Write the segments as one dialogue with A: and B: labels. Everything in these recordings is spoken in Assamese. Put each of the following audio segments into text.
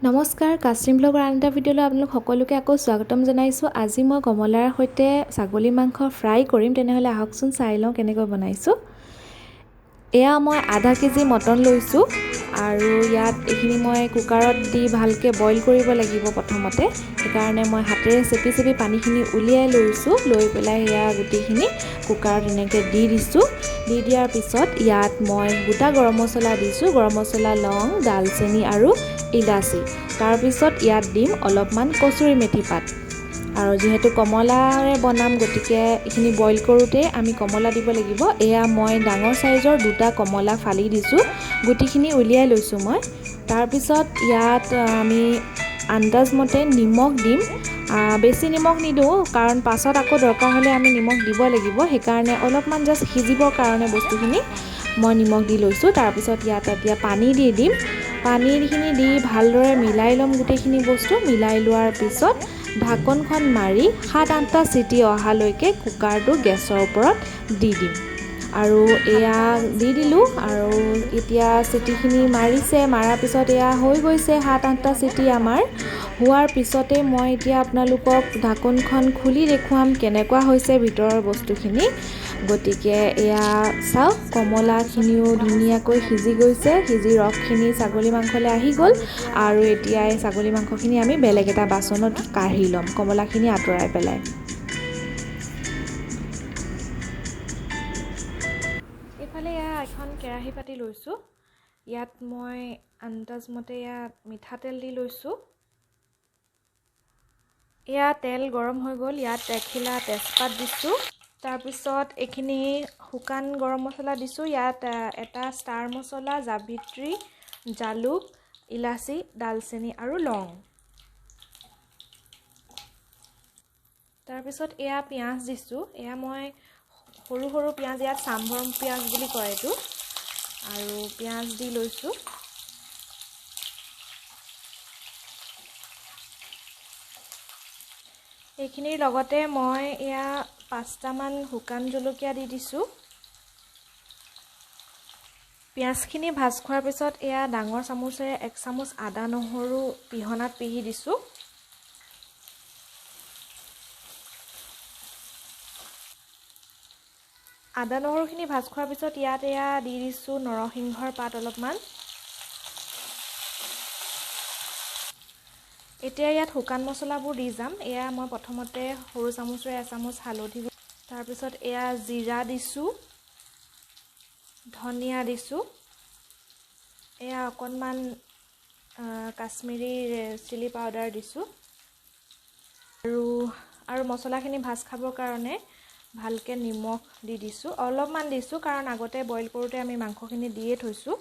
A: নমস্কাৰ, কাশ্মীৰ ব্লগৰ আন এটা ভিডিঅ'লৈ আপোনালোক সকলোকে আকৌ স্বাগতম জনাইছোঁ। আজি মই কমলাৰ সৈতে ছাগলী মাংস ফ্ৰাই কৰিম। তেনেহ'লে আহকচোন চাই লওঁ কেনেকৈ বনাইছোঁ। এয়া মই আধা কেজি মটন লৈছোঁ আৰু ইয়াত এইখিনি মই কুকাৰত দি ভালকৈ বইল কৰিব লাগিব প্ৰথমতে। সেইকাৰণে মই হাতেৰে চেপি চেপি পানীখিনি উলিয়াই লৈছোঁ। লৈ পেলাই এয়া গোটেইখিনি কুকাৰত এনেকৈ দি দিছোঁ। দি দিয়াৰ পিছত ইয়াত মই গোটা গৰম মছলা দিছোঁ। গৰম মছলা, লং, ডালচেনি আৰু ইলাচি। তাৰপিছত ইয়াত দিম অলপমান কচুৰি মেথি পাত। আৰু যিহেতু কমলাৰে বনাম গতিকে এইখিনি বইল কৰোঁতে আমি কমলা দিব লাগিব। এয়া মই ডাঙৰ চাইজৰ দুটা কমলা ফালি দিছোঁ। গুটিখিনি উলিয়াই লৈছোঁ মই। তাৰপিছত ইয়াত আমি আন্দাজমতে নিমখ দিম। বেছি নিমখ নিদিওঁ কাৰণ পাছত আকৌ দৰকাৰ হ'লে আমি নিমখ দিব লাগিব। সেইকাৰণে অলপমান জাষ্ট সিজিবৰ কাৰণে বস্তুখিনি মই নিমখ দি লৈছোঁ। তাৰপিছত ইয়াত এতিয়া পানী দি দিম। পানীখিনি দি ভালদৰে মিলাই ল'ম গোটেইখিনি বস্তু। মিলাই লোৱাৰ পিছত ঢাকনখন মাৰি 7-8টা চিটি অহালৈকে কুকাৰটো গেছৰ ওপৰত দি দিম। আৰু এয়া দি দিলোঁ আৰু এতিয়া চিটিখিনি মাৰিছে। মাৰাৰ পিছত এয়া হৈ গৈছে 7-8টা চিটি আমাৰ। হোৱাৰ পিছতে মই এতিয়া আপোনালোকক ঢাকনখন খুলি দেখুৱাম কেনেকুৱা হৈছে ভিতৰৰ বস্তুখিনি। গতিকে এয়া চাওক, কমলাখিনিও ধুনীয়াকৈ সিজি গৈছে। সিজি ৰসখিনি ছাগলী মাংসলৈ আহি গ'ল। আৰু এতিয়া এই ছাগলী মাংসখিনি আমি বেলেগ এটা বাচনত কাঢ়ি ল'ম, কমলাখিনি আঁতৰাই পেলাই। এইফালে এয়া এখন কেৰাহী পাতি লৈছোঁ। ইয়াত মই আন্দাজমতে ইয়াত মিঠাতেল দি লৈছোঁ। এয়া তেল গৰম হৈ গ'ল। ইয়াত এখিলা তেজপাত দিছোঁ। তাৰপিছত এইখিনি শুকান গৰম মছলা দিছোঁ। ইয়াত এটা ষ্টাৰ মছলা, জাবিত্ৰী, জালুক, ইলাচি, ডালচেনি আৰু লং। তাৰপিছত এয়া পিঁয়াজ দিছোঁ। এয়া মই সৰু সৰু পিঁয়াজ, ইয়াত চাম্ভৰ পিঁয়াজ বুলি কয় এইটো। আৰু পিঁয়াজ দি লৈছোঁ। এইখিনিৰ লগতে মই এয়া 5টামান শুকান জলকীয়া দি দিছোঁ। পিঁয়াজখিনি ভাজ খোৱাৰ পিছত এয়া ডাঙৰ চামুচেৰে 1 চামুচ আদা নহৰু পিহনাত পিহি দিছোঁ। আদা নহৰুখিনি ভাজ খোৱাৰ পিছত ইয়াত এয়া দি দিছোঁ নৰসিংহৰ পাত অলপমান। এতিয়া ইয়াত শুকান মছলাবোৰ দি যাম। এয়া মই প্ৰথমতে সৰু চামুচেৰে 1 চামুচ হালধি, তাৰপিছত এয়া জিৰা দিছোঁ, ধনিয়া দিছোঁ, এয়া অকণমান কাশ্মীৰী চিলি পাউডাৰ দিছোঁ। আৰু মছলাখিনি ভাজ খাবৰ কাৰণে ভালকৈ নিমখ দি দিছোঁ। অলপমান দিছোঁ কাৰণ আগতে বইল কৰোঁতে আমি মাংসখিনি দিয়ে থৈছোঁ।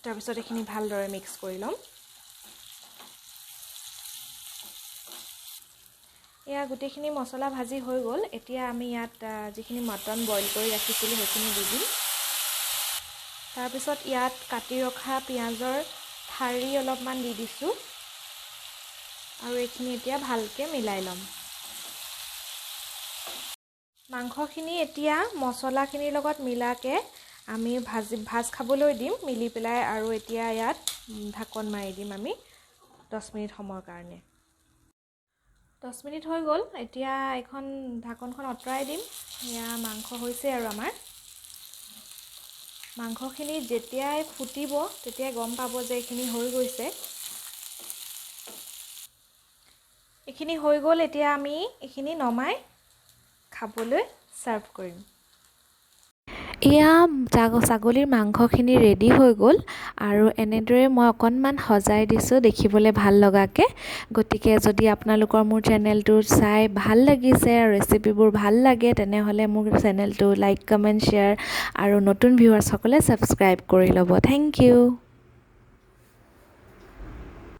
A: তাৰপিছত এইখিনি ভালদৰে মিক্স কৰি ল'ম। এয়া গোটেইখিনি মছলা ভাজি হৈ গ'ল। এতিয়া আমি ইয়াত যিখিনি মটন বইল কৰি ৰাখিছিলোঁ সেইখিনি দি দিম। তাৰপিছত ইয়াত কাটি ৰখা পিঁয়াজৰ ঠাৰি অলপমান দি দিছোঁ। আৰু এইখিনি এতিয়া ভালকৈ মিলাই ল'ম। মাংসখিনি এতিয়া মছলাখিনিৰ লগত মিলাকৈ আমি ভাজ খাবলৈ দিম মিলি পেলাই। আৰু এতিয়া ইয়াত ঢাকন মাৰি দিম আমি 10 মিনিট সময়ৰ কাৰণে। 10 মিনিট হৈ গ'ল। এতিয়া এইখন ঢাকনখন আঁতৰাই দিম। এয়া মাংস হৈছে আৰু আমাৰ। মাংসখিনি যেতিয়াই ফুটিব তেতিয়াই গম পাব যে এইখিনি হৈ গৈছে। এইখিনি হৈ গ'ল। এতিয়া আমি এইখিনি নমাই খাবলৈ ছাৰ্ভ কৰিম। এয়া ছাগলীৰ মাংসখিনি ৰেডি হৈ গ'ল। আৰু এনেদৰে মই অকণমান সজাই দিছোঁ দেখিবলৈ ভাল লগাকৈ। গতিকে যদি আপোনালোকৰ মোৰ চেনেলটো চাই ভাল লাগিছে আৰু ৰেচিপিবোৰ ভাল লাগে তেনেহ'লে মোৰ চেনেলটো লাইক, কমেণ্ট, শ্বেয়াৰ আৰু নতুন ভিউৱাৰ্ছসকলে ছাবস্ক্ৰাইব কৰি ল'ব। Thank U.